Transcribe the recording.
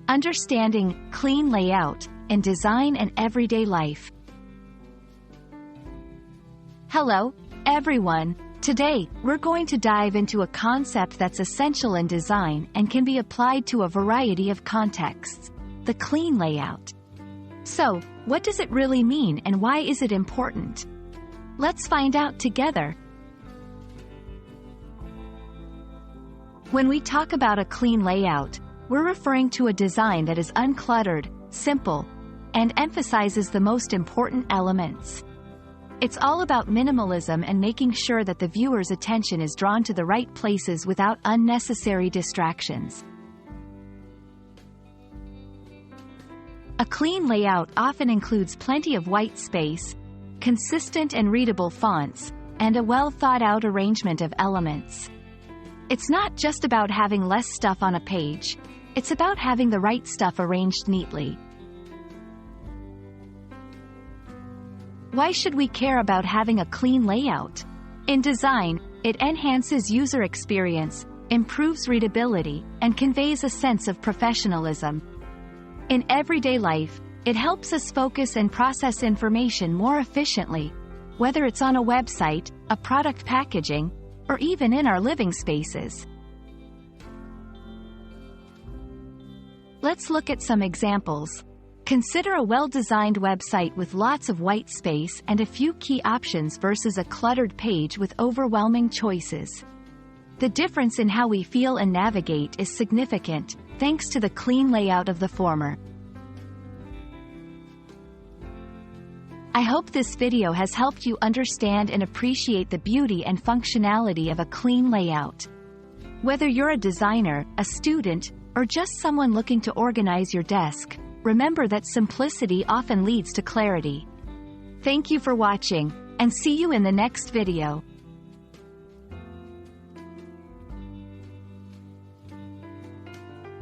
Understanding clean layout in design and everyday life. Hello, everyone. Today, we're going to dive into a concept that's essential in design and can be applied to a variety of contexts: the clean layout. So, what does it really mean and why is it important? Let's find out together. When we talk about a clean layout, we're referring to a design that is uncluttered, simple, and emphasizes the most important elements. It's all about minimalism and making sure that the viewer's attention is drawn to the right places without unnecessary distractions. A clean layout often includes plenty of white space, consistent and readable fonts, and a well-thought-out arrangement of elements. It's not just about having less stuff on a page, it's about having the right stuff arranged neatly. Why should we care about having a clean layout? In design, it enhances user experience, improves readability, and conveys a sense of professionalism. In everyday life, it helps us focus and process information more efficiently, whether it's on a website, a product packaging, or even in our living spaces. Let's look at some examples. Consider a well-designed website with lots of white space and a few key options versus a cluttered page with overwhelming choices. The difference in how we feel and navigate is significant, thanks to the clean layout of the former. I hope this video has helped you understand and appreciate the beauty and functionality of a clean layout. Whether you're a designer, a student, or just someone looking to organize your desk, remember that simplicity often leads to clarity. Thank you for watching, and see you in the next video.